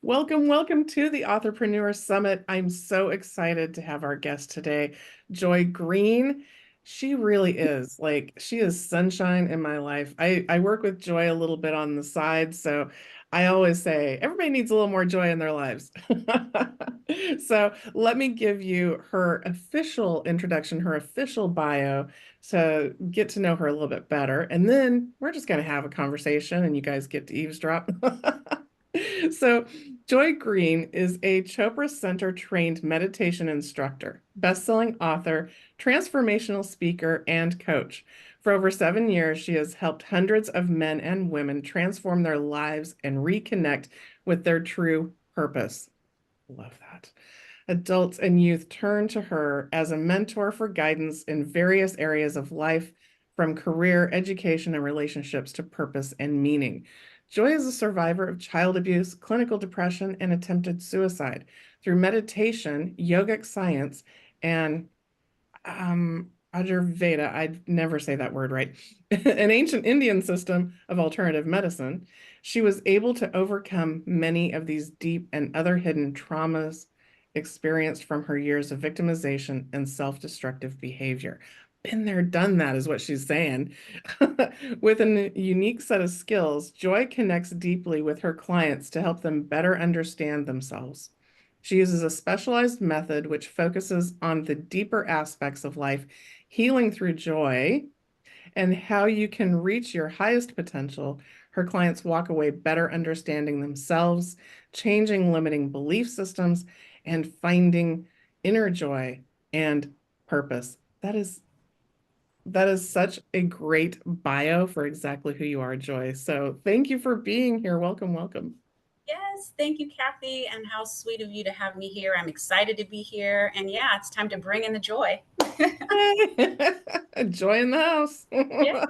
Welcome, welcome to the Authorpreneur Summit. I'm so excited to have our guest today, Joy Green. She really is she is sunshine in my life. I work with Joy a little bit on the side, so I always say everybody needs a little more joy in their lives. So let me give you her official introduction, her official bio to get to know her a little bit better. And then we're just going to have a conversation and you guys get to eavesdrop. So, Joy Green is a Chopra Center trained meditation instructor, best-selling author, transformational speaker, and coach. For over 7 years, she has helped hundreds of men and women transform their lives and reconnect with their true purpose. Love that. Adults and youth turn to her as a mentor for guidance in various areas of life, from career, education, and relationships to purpose and meaning. Joy is a survivor of child abuse, clinical depression, and attempted suicide. Through meditation, yogic science, and Ayurveda, I'd never say that word right, an ancient Indian system of alternative medicine, she was able to overcome many of these deep and other hidden traumas experienced from her years of victimization and self-destructive behavior. Been there, done that, is what she's saying. With a unique set of skills, Joy connects deeply with her clients to help them better understand themselves. She uses a specialized method which focuses on the deeper aspects of life, healing through joy, and how you can reach your highest potential. Her clients walk away better understanding themselves, changing limiting belief systems, and finding inner joy and purpose. That is such a great bio for exactly who you are, Joy. So thank you for being here. Welcome, welcome. Yes, thank you, Kathy, and how sweet of you to have me here. I'm excited to be here, and yeah, it's time to bring in the joy. Yay. Joy in the house. Yeah.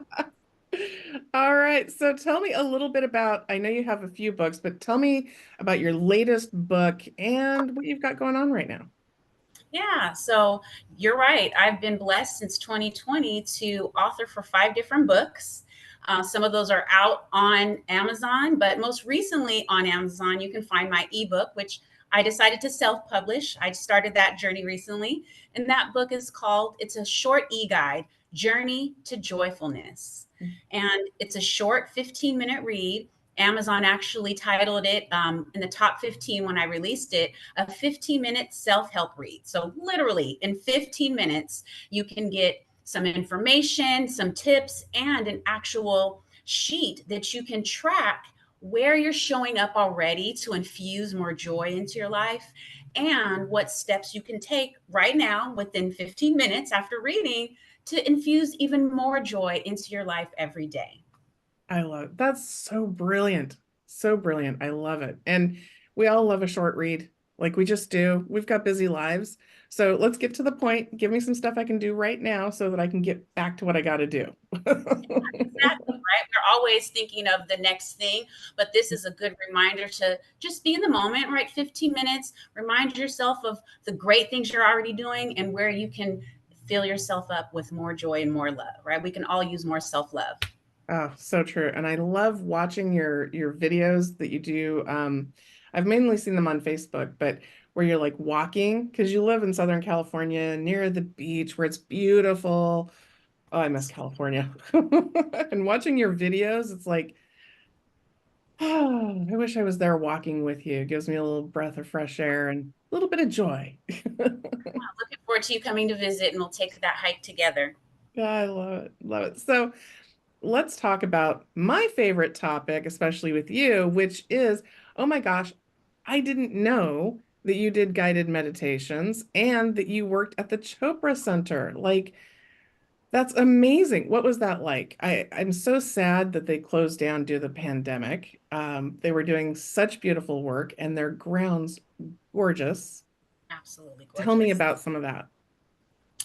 All right. So tell me a little bit about, I know you have a few books, but tell me about your latest book and what you've got going on right now. Yeah, so you're right. I've been blessed since 2020 to author for 5 different books. Some of those are out on Amazon, but most recently on Amazon, you can find my ebook, which I decided to self publish. I started that journey recently. And that book is called, it's a short e guide, Journey to Joyfulness. And it's a short 15-minute read. Amazon actually titled it in the top 15 when I released it, a 15-minute self-help read. So literally in 15 minutes, you can get some information, some tips, and an actual sheet that you can track where you're showing up already to infuse more joy into your life and what steps you can take right now within 15 minutes after reading to infuse even more joy into your life every day. I love it. That's so brilliant. So brilliant. I love it. And we all love a short read. Like we just do. We've got busy lives. So let's get to the point. Give me some stuff I can do right now so that I can get back to what I got to do. Exactly, right? We're always thinking of the next thing, but this is a good reminder to just be in the moment, right? 15 minutes, remind yourself of the great things you're already doing and where you can fill yourself up with more joy and more love, right? We can all use more self-love. Oh, so true. And I love watching your videos that you do. I've mainly seen them on Facebook, but where you're like walking because you live in Southern California near the beach where it's beautiful. Oh, I miss California. And watching your videos, it's like, oh, I wish I was there walking with you. It gives me a little breath of fresh air and a little bit of joy. Looking forward to you coming to visit and we'll take that hike together. Yeah, I love it. Love it. So let's talk about my favorite topic, especially with you, which is, oh my gosh, I didn't know that you did guided meditations and that you worked at the Chopra Center. Like, that's amazing. What was that like? I'm so sad that they closed down due to the pandemic. They were doing such beautiful work and their grounds gorgeous. Absolutely Tell me gorgeous. about some of that.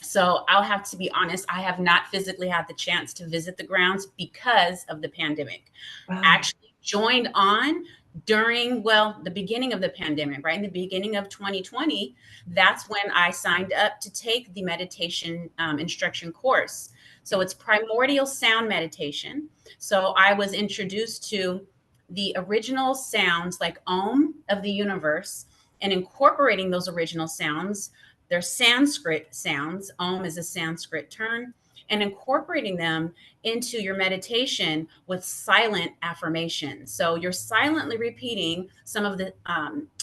So I'll have to be honest, I have not physically had the chance to visit the grounds because of the pandemic. I Wow. actually joined on during, well, the beginning of the pandemic, right? In the beginning of 2020, that's when I signed up to take the meditation instruction course. So it's primordial sound meditation. So I was introduced to the original sounds like Om of the universe and incorporating those original sounds. They're Sanskrit sounds. Om is a Sanskrit term, and incorporating them into your meditation with silent affirmations. So you're silently repeating some of the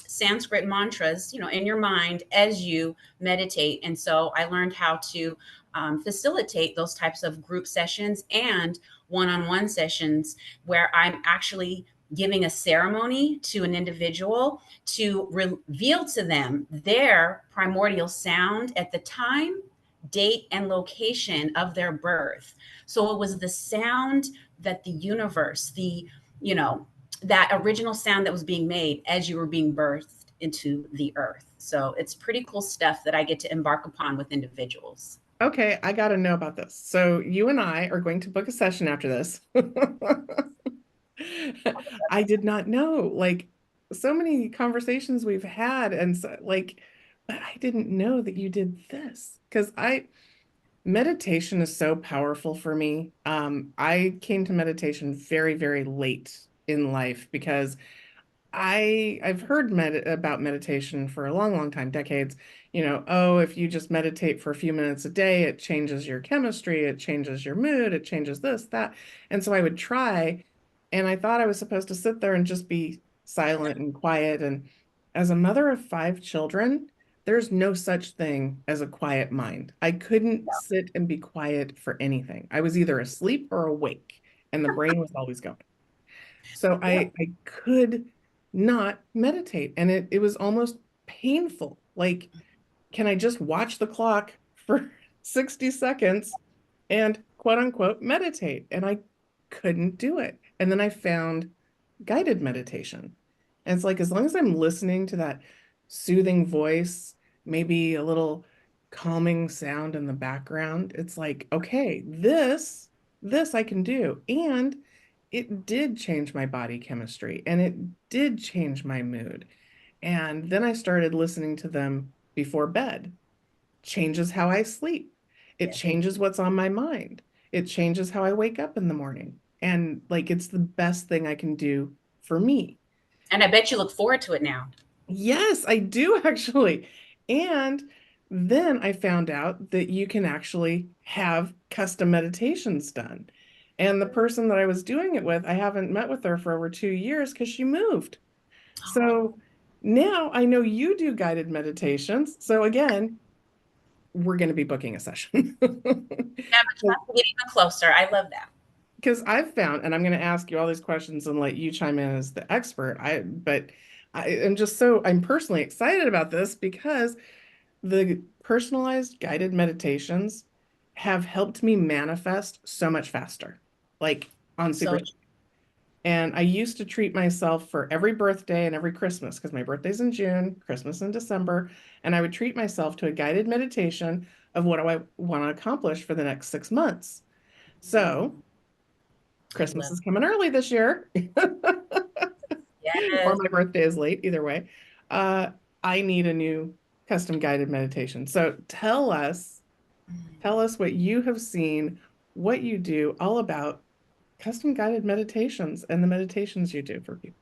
Sanskrit mantras, in your mind as you meditate. And so I learned how to facilitate those types of group sessions and one-on-one sessions where I'm actually giving a ceremony to an individual to reveal to them their primordial sound at the time, date, and location of their birth. So it was the sound that the universe, that original sound that was being made as you were being birthed into the earth. So it's pretty cool stuff that I get to embark upon with individuals. Okay, I got to know about this. So you and I are going to book a session after this. I did not know, like, so many conversations we've had, and so, like, but I didn't know that you did this because meditation is so powerful for me. I came to meditation very, very late in life because I've heard about meditation for a long, long time, decades. Oh, if you just meditate for a few minutes a day, it changes your chemistry, it changes your mood, it changes this, that. And so I would try, and I thought I was supposed to sit there and just be silent and quiet. And as a mother of five children, there's no such thing as a quiet mind. I couldn't sit and be quiet for anything. I was either asleep or awake, and the brain was always going. So Yep. I could not meditate. And it was almost painful. Like, can I just watch the clock for 60 seconds and quote unquote meditate? And I couldn't do it. And then I found guided meditation. And it's like, as long as I'm listening to that soothing voice, maybe a little calming sound in the background, it's like, okay, this I can do. And it did change my body chemistry and it did change my mood. And then I started listening to them before bed. Changes how I sleep. It Yes. changes what's on my mind. It changes how I wake up in the morning. And like it's the best thing I can do for me. And I bet you look forward to it now. Yes, I do actually. And then I found out that you can actually have custom meditations done. And the person that I was doing it with, I haven't met with her for over 2 years because she moved. Oh, So now I know you do guided meditations. So again, we're going to be booking a session. yeah, but you have to get even closer. I love that. Because I've found, and I'm going to ask you all these questions and let you chime in as the expert. But I am just I'm personally excited about this because the personalized guided meditations have helped me manifest so much faster, like on So super. And I used to treat myself for every birthday and every Christmas because my birthday's in June, Christmas in December, and I would treat myself to a guided meditation of what do I want to accomplish for the next 6 months. So I Christmas love is coming early this year, or yes. my birthday is late, either way. Uh, I need a new custom guided meditation. So tell us what you have seen, what you do, all about custom guided meditations and the meditations you do for people.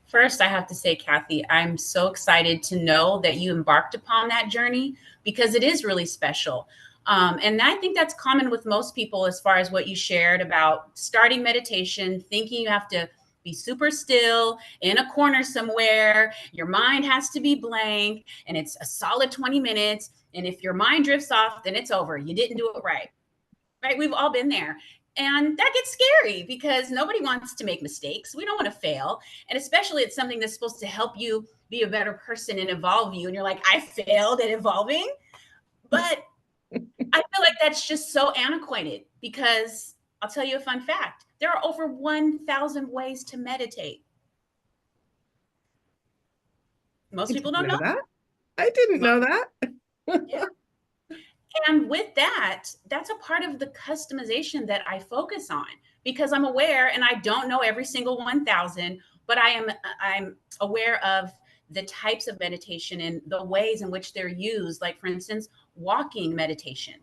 First, I have to say, Kathy, I'm so excited to know that you embarked upon that journey because it is really special. And I think that's common with most people as far as what you shared about starting meditation, thinking you have to be super still in a corner somewhere. Your mind has to be blank and it's a solid 20 minutes. And if your mind drifts off, then it's over. You didn't do it right. Right? We've all been there. And that gets scary because nobody wants to make mistakes. We don't want to fail. And especially it's something that's supposed to help you be a better person and evolve you. And you're like, I failed at evolving. But I feel like that's just so antiquated because I'll tell you a fun fact. There are over 1,000 ways to meditate. I Most people didn't don't know. know that. I didn't know that. Yeah. And with that, that's a part of the customization that I focus on because I'm aware and I don't know every single 1,000, but I'm aware of the types of meditation and the ways in which they're used, like for instance, walking meditation,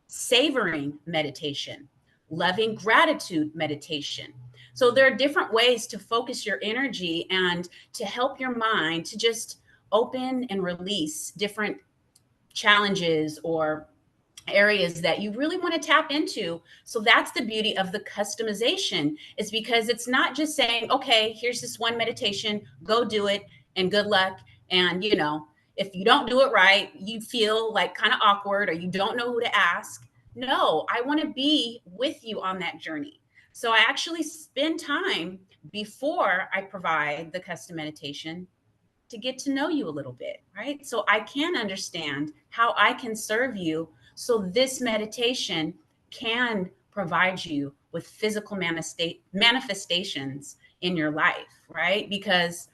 savoring meditation, loving gratitude meditation, So there are different ways to focus your energy and to help your mind to just open and release different challenges or areas that you really want to tap into. So that's the beauty of the customization, is because it's not just saying, okay, here's this one meditation, go do it and good luck. And, if you don't do it right, you feel like kind of awkward or you don't know who to ask. No, I want to be with you on that journey. So I actually spend time before I provide the custom meditation to get to know you a little bit, right? So I can understand how I can serve you. So this meditation can provide you with physical manifestations in your life, right? Because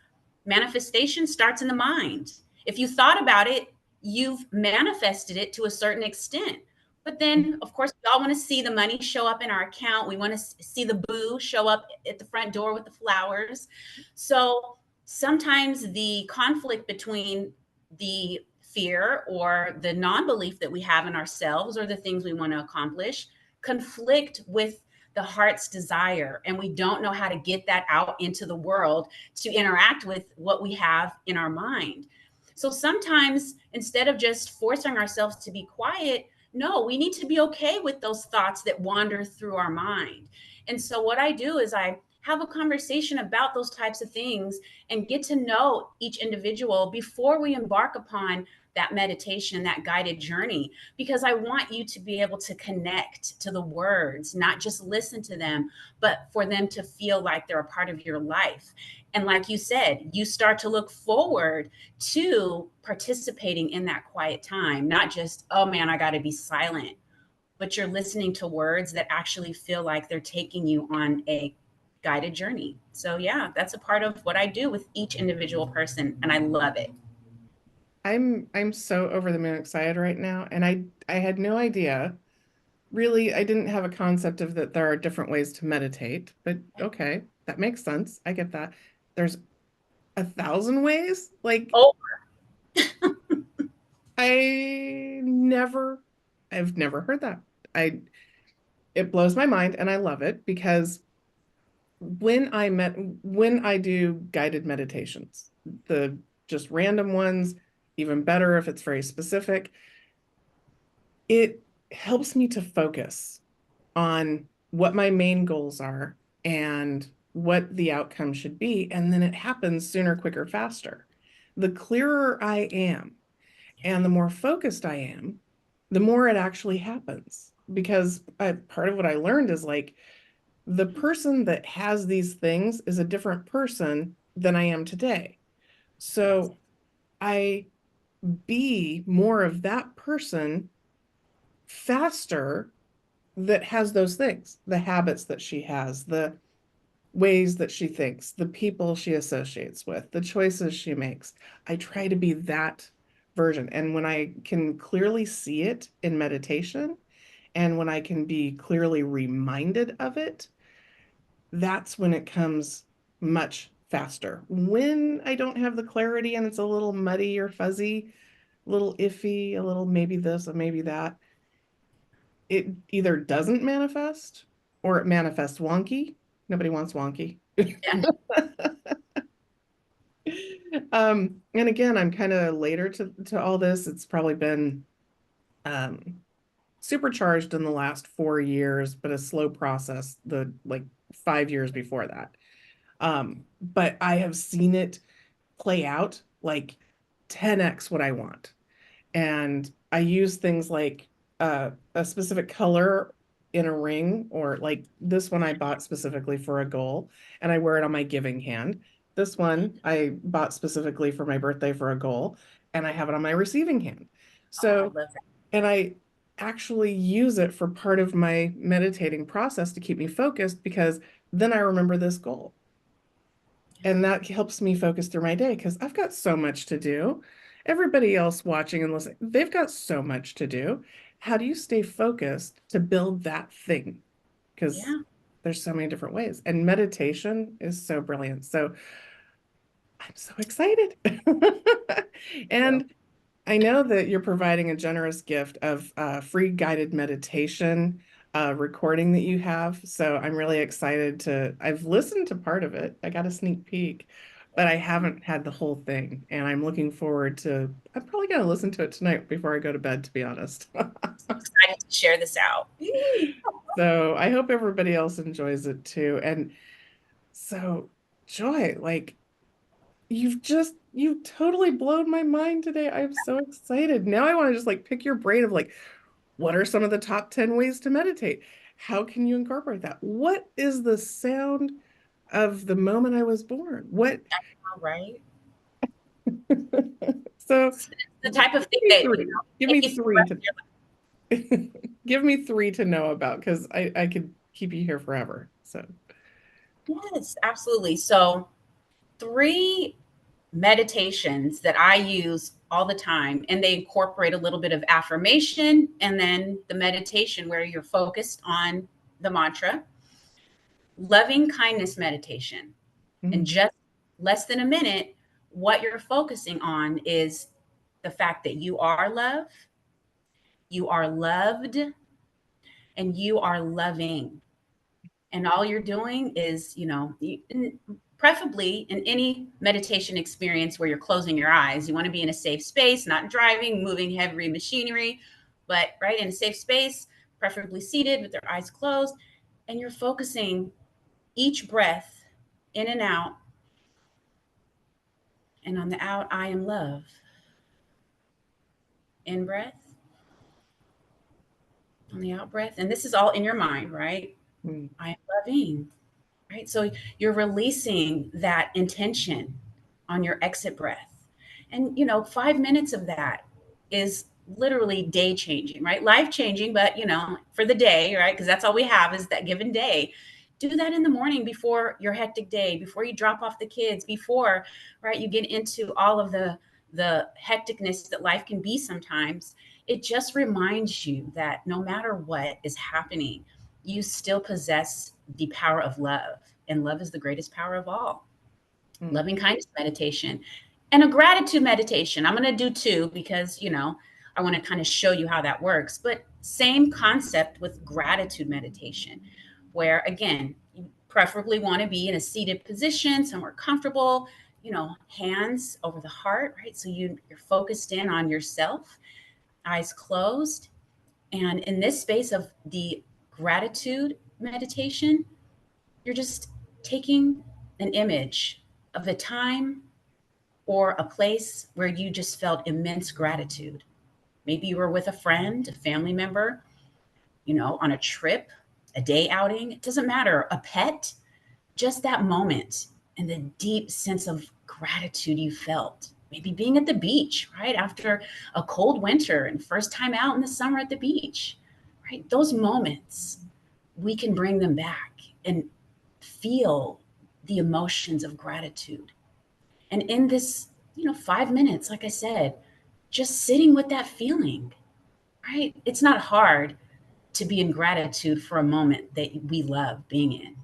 manifestation starts in the mind. If you thought about it, you've manifested it to a certain extent. But then, of course, we all want to see the money show up in our account. We want to see the boo show up at the front door with the flowers. So sometimes the conflict between the fear or the non-belief that we have in ourselves or the things we want to accomplish conflict with the heart's desire, and we don't know how to get that out into the world to interact with what we have in our mind. So sometimes, instead of just forcing ourselves to be quiet, no, we need to be okay with those thoughts that wander through our mind. And so what I do is I have a conversation about those types of things and get to know each individual before we embark upon that meditation, that guided journey, because I want you to be able to connect to the words, not just listen to them, but for them to feel like they're a part of your life. And like you said, you start to look forward to participating in that quiet time, not just, oh man, I got to be silent, but you're listening to words that actually feel like they're taking you on a guided journey. So yeah, that's a part of what I do with each individual person, and I love it. I'm so over the moon excited right now, and I had no idea. Really, I didn't have a concept of that there are different ways to meditate, but okay, that makes sense. I get that. There's 1,000 ways? Like Oh, I never I've never heard that. I It blows my mind and I love it because when I do guided meditations, the just random ones, even better if it's very specific, it helps me to focus on what my main goals are and what the outcome should be. And then it happens sooner, quicker, faster. The clearer I am and the more focused I am, the more it actually happens. Because part of what I learned is like the person that has these things is a different person than I am today. yes, So I be more of that person faster that has those things, the habits that she has, the ways that she thinks, the people she associates with, the choices she makes. I try to be that version. And when I can clearly see it in meditation, and when I can be clearly reminded of it, that's when it comes much faster. When I don't have the clarity and it's a little muddy or fuzzy, a little iffy, a little maybe this or maybe that, it either doesn't manifest or it manifests wonky. Nobody wants wonky. yeah, And again, I'm kind of later to all this. It's probably been um, supercharged in the last 4 years, but a slow process the like 5 years before that. But I have seen it play out like 10x what I want. And I use things like a specific color in a ring, or like this one I bought specifically for a goal, and I wear it on my giving hand. This one I bought specifically for my birthday for a goal, and I have it on my receiving hand. oh, I So, love that. and I actually use it for part of my meditating process to keep me focused because then I remember this goal. And that helps me focus through my day because I've got so much to do. Everybody else watching and listening, they've got so much to do. How do you stay focused to build that thing? Because Yeah, there's so many different ways. And meditation is so brilliant. So I'm so excited. so And I know that you're providing a generous gift of free guided meditation. recording that you have. So I'm really excited I've listened to part of it. I got a sneak peek, but I haven't had the whole thing. And I'm looking forward I'm probably going to listen to it tonight before I go to bed, to be honest. Excited to share this out. So I hope everybody else enjoys it too. And so, Joy, like, you've totally blown my mind today. I'm so excited. Now I want to just like pick your brain of like, what are some of the top 10 ways to meditate? How can you incorporate that? What is the sound of the moment I was born? What? All right. So It's the give type of thing me that, three. Give take me you through the three rest of to your give me three to know about because I could keep you here forever. So life. Yes, absolutely. So, three meditations that I use all the time, and they incorporate a little bit of affirmation and then the meditation where you're focused on the mantra, loving kindness meditation. In mm, just less than a minute, what you're focusing on is the fact that you are love, you are loved, and you are loving. And all you're doing is, preferably in any meditation experience where you're closing your eyes, you want to be in a safe space, not driving, moving heavy machinery, but right in a safe space, preferably seated with their eyes closed. And you're focusing each breath in and out. And on the out, I am love. In breath, on the out breath. And this is all in your mind, right? mm, I am loving, right? So you're releasing that intention on your exit breath. And, 5 minutes of that is literally day changing, right? Life changing, but, for the day, right? Because that's all we have is that given day. Do that in the morning before your hectic day, before you drop off the kids, before, right, you get into all of the hecticness that life can be sometimes. It just reminds you that no matter what is happening, you still possess the power of love. And love is the greatest power of all. mm. Loving kindness meditation and a gratitude meditation. I'm going to do two because, I want to kind of show you how that works. But same concept with gratitude meditation, where again, you preferably want to be in a seated position, somewhere comfortable, hands over the heart, right? So you're focused in on yourself, eyes closed. And in this space of the gratitude meditation, you're just taking an image of a time or a place where you just felt immense gratitude. Maybe you were with a friend, a family member, on a trip, a day outing. It doesn't matter, a pet, just that moment and the deep sense of gratitude you felt. Maybe being at the beach, right? After a cold winter and first time out in the summer at the beach, right? Those moments, we can bring them back and feel the emotions of gratitude. And in this, 5 minutes, like I said, just sitting with that feeling, right? It's not hard to be in gratitude for a moment that we love being in.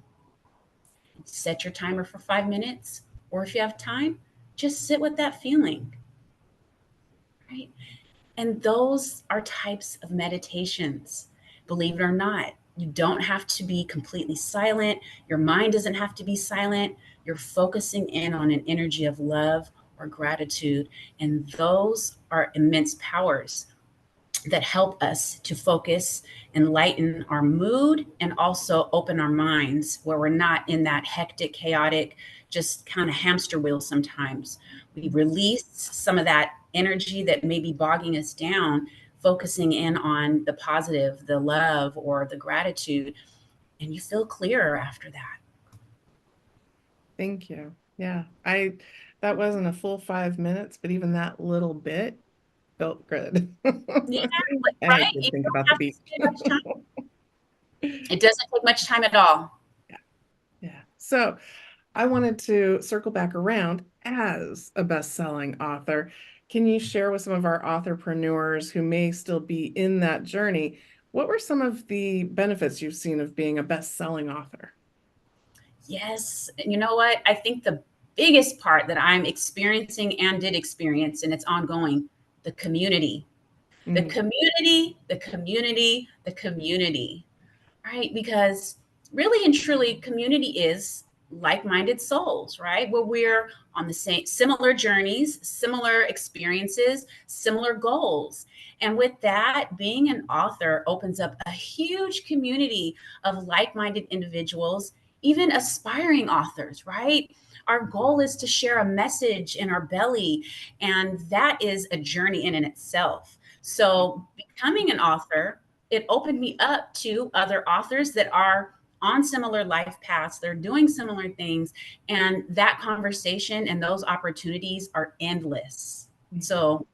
Set your timer for 5 minutes, or if you have time, just sit with that feeling, right? And those are types of meditations. Believe it or not, you don't have to be completely silent. Your mind doesn't have to be silent. You're focusing in on an energy of love or gratitude. And those are immense powers that help us to focus and lighten our mood and also open our minds where we're not in that hectic, chaotic, just kind of hamster wheel sometimes. We release some of that energy that may be bogging us down, focusing in on the positive, the love, or the gratitude, and you feel clearer after that. Thank you. Yeah, I that wasn't a full 5 minutes, but even that little bit felt good. Yeah, And I right? did You think don't about the have to beach. spend much time. It doesn't take much time at all. Yeah, yeah. So I wanted to circle back around as a best-selling author. Can you share with some of our authorpreneurs who may still be in that journey? What were some of the benefits you've seen of being a best-selling author? Yes. And you know what? I think the biggest part that I'm experiencing and did experience, and it's ongoing, the community. The Mm, community, the community, the community. right? Because really and truly, community is like-minded souls, right? Where we're on the same similar journeys, similar experiences, similar goals. And with that, being an author opens up a huge community of like-minded individuals, even aspiring authors, right? Our goal is to share a message in our belly, and that is a journey in itself. So, becoming an author, it opened me up to other authors that are on similar life paths. They're doing similar things. And that conversation and those opportunities are endless. So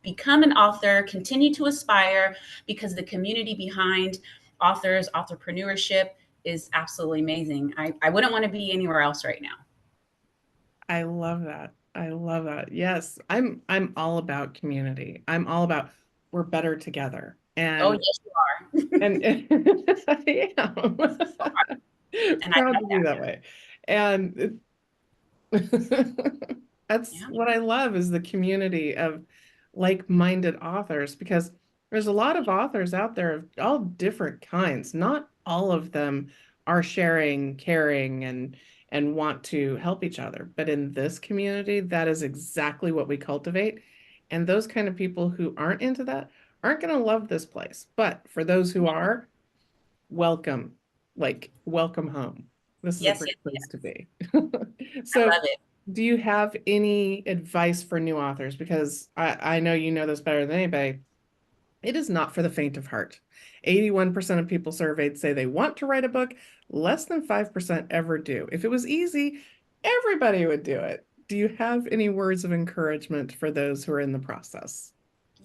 become an author, continue to aspire, because the community behind authors, entrepreneurship is absolutely amazing. I wouldn't want to be anywhere else right now. I love that. I love that. Yes, I'm all about community. I'm all about we're better together. Oh, yes, you are. And I am And I proud love to be that. that way. And that's Yeah. what I love is the community of like-minded authors because there's a lot of authors out there of all different kinds. Not all of them are sharing, caring, and want to help each other. But in this community, that is exactly what we cultivate. And those kind of people who aren't into that aren't going to love this place. But for those who are, welcome, like welcome home. This is a Yes, great yes, place to yes. be. I So, love it. do you have any advice for new authors? Because I know you know this better than anybody. It is not for the faint of heart. 81% of people surveyed say they want to write a book. Less than 5% ever do. If it was easy, everybody would do it. Do you have any words of encouragement for those who are in the process?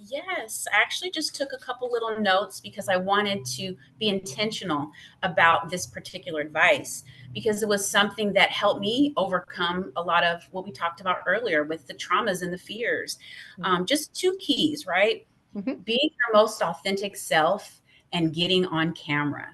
Yes, I actually just took a couple little notes because I wanted to be intentional about this particular advice because it was something that helped me overcome a lot of what we talked about earlier with the traumas and the fears. Just two keys, right? Mhm. Being your most authentic self and getting on camera,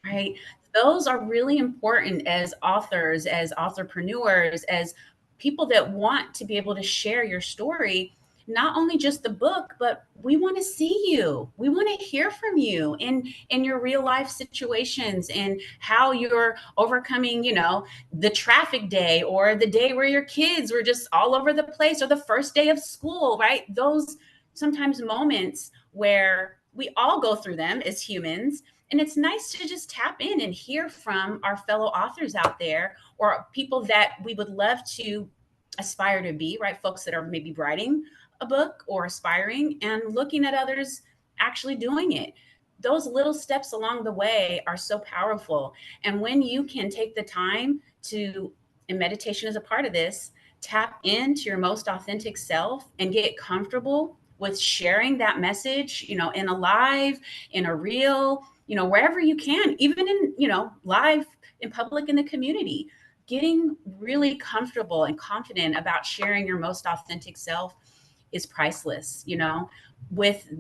right? Those are really important as authors, as entrepreneurs, as people that want to be able to share your story, not only just the book, but we want to see you. We want to hear from you in your real life situations and how you're overcoming, the traffic day or the day where your kids were just all over the place or the first day of school, right? Those sometimes moments where we all go through them as humans, and it's nice to just tap in and hear from our fellow authors out there or people that we would love to aspire to be, right? Folks that are maybe writing a book or aspiring and looking at others actually doing it. Those little steps along the way are so powerful. And when you can take the time to, and meditation is a part of this, tap into your most authentic self and get comfortable with sharing that message, in a live, in a reel, wherever you can, even in, live in public in the community, getting really comfortable and confident about sharing your most authentic self is priceless, with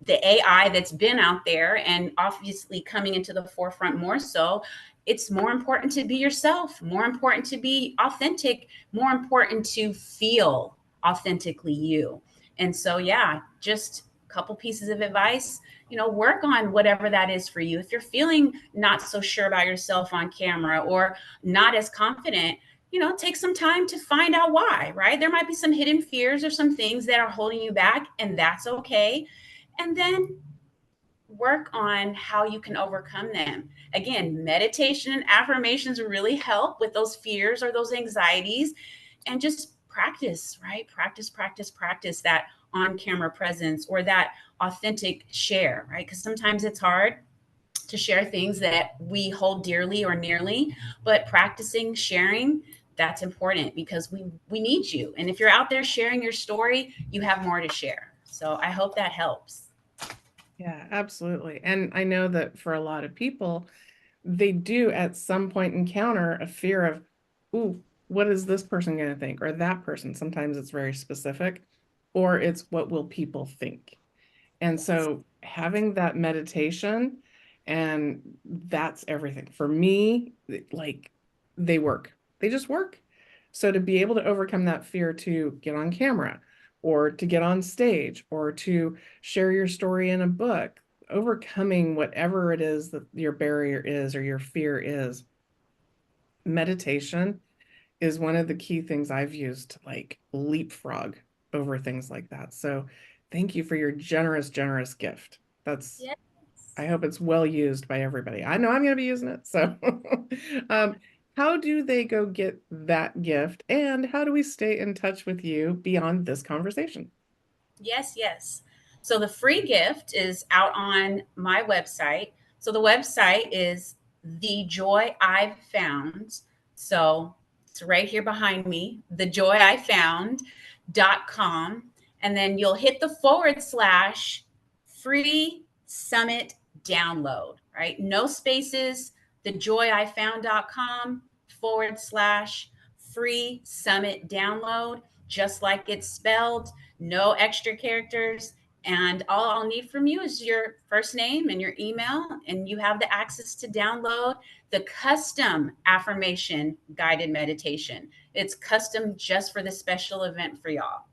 the AI that's been out there and obviously coming into the forefront more so. It's more important to be yourself, more important to be authentic, more important to feel authentically you. And so, yeah, just a couple pieces of advice, work on whatever that is for you. If you're feeling not so sure about yourself on camera or not as confident, take some time to find out why, right? There might be some hidden fears or some things that are holding you back, and that's okay. And then work on how you can overcome them. Again, meditation and affirmations really help with those fears or those anxieties, and just practice, right? Practice, practice, practice that on camera presence or that authentic share, right? Because sometimes it's hard to share things that we hold dearly or nearly, but practicing sharing, that's important because we need you. And if you're out there sharing your story, you have more to share. So I hope that helps. Yeah, absolutely. And I know that for a lot of people, they do at some point encounter a fear of, ooh, what is this person going to think? Or that person. Sometimes it's very specific, or it's what will people think? And Yes. so having that meditation, and that's everything. For me, like they work. They just work. So to be able to overcome that fear to get on camera or to get on stage or to share your story in a book, overcoming whatever it is that your barrier is or your fear is, meditation is one of the key things I've used to like leapfrog over things like that. So thank you for your generous, generous gift. That's, Yes. I hope it's well used by everybody. I know I'm going to be using it. So, um, how do they go get that gift? And how do we stay in touch with you beyond this conversation? Yes, yes. So the free gift is out on my website. So the website is The Joy I've Found. So it's right here behind me, thejoyifound.com. And then you'll hit the / free summit download, right? No spaces, thejoyifound.com / free summit download, just like it's spelled, no extra characters. And all I'll need from you is your first name and your email, and you have the access to download the custom affirmation guided meditation. It's custom just for this special event for y'all.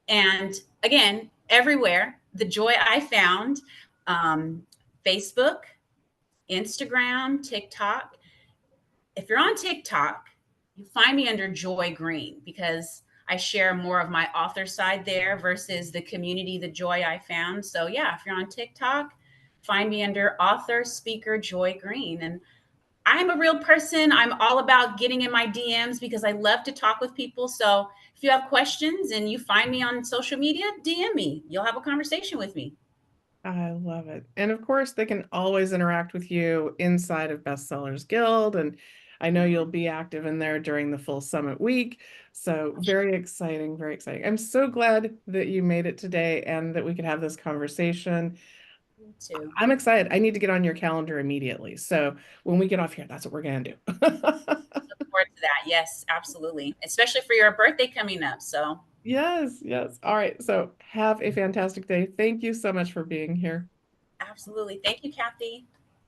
And again, everywhere, the joy I found, Facebook, Instagram, TikTok. If you're on TikTok, you find me under Joy Green because I share more of my author side there versus the community, the joy I found. So yeah, if you're on TikTok, find me under author speaker Joy Green. And I'm a real person. I'm all about getting in my DMs because I love to talk with people. So if you have questions and you find me on social media, DM me. You'll have a conversation with me. I love it. And of course, they can always interact with you inside of Bestsellers Guild. And I know you'll be active in there during the full summit week. So very exciting, very exciting. I'm so glad that you made it today and that we could have this conversation. Me too. I'm excited. I need to get on your calendar immediately. So when we get off here, that's what we're going to do. Look forward to that. Yes, absolutely. Especially for your birthday coming up. So Yes, yes. All right. So have a fantastic day. Thank you so much for being here. absolutely. Thank you, Kathy.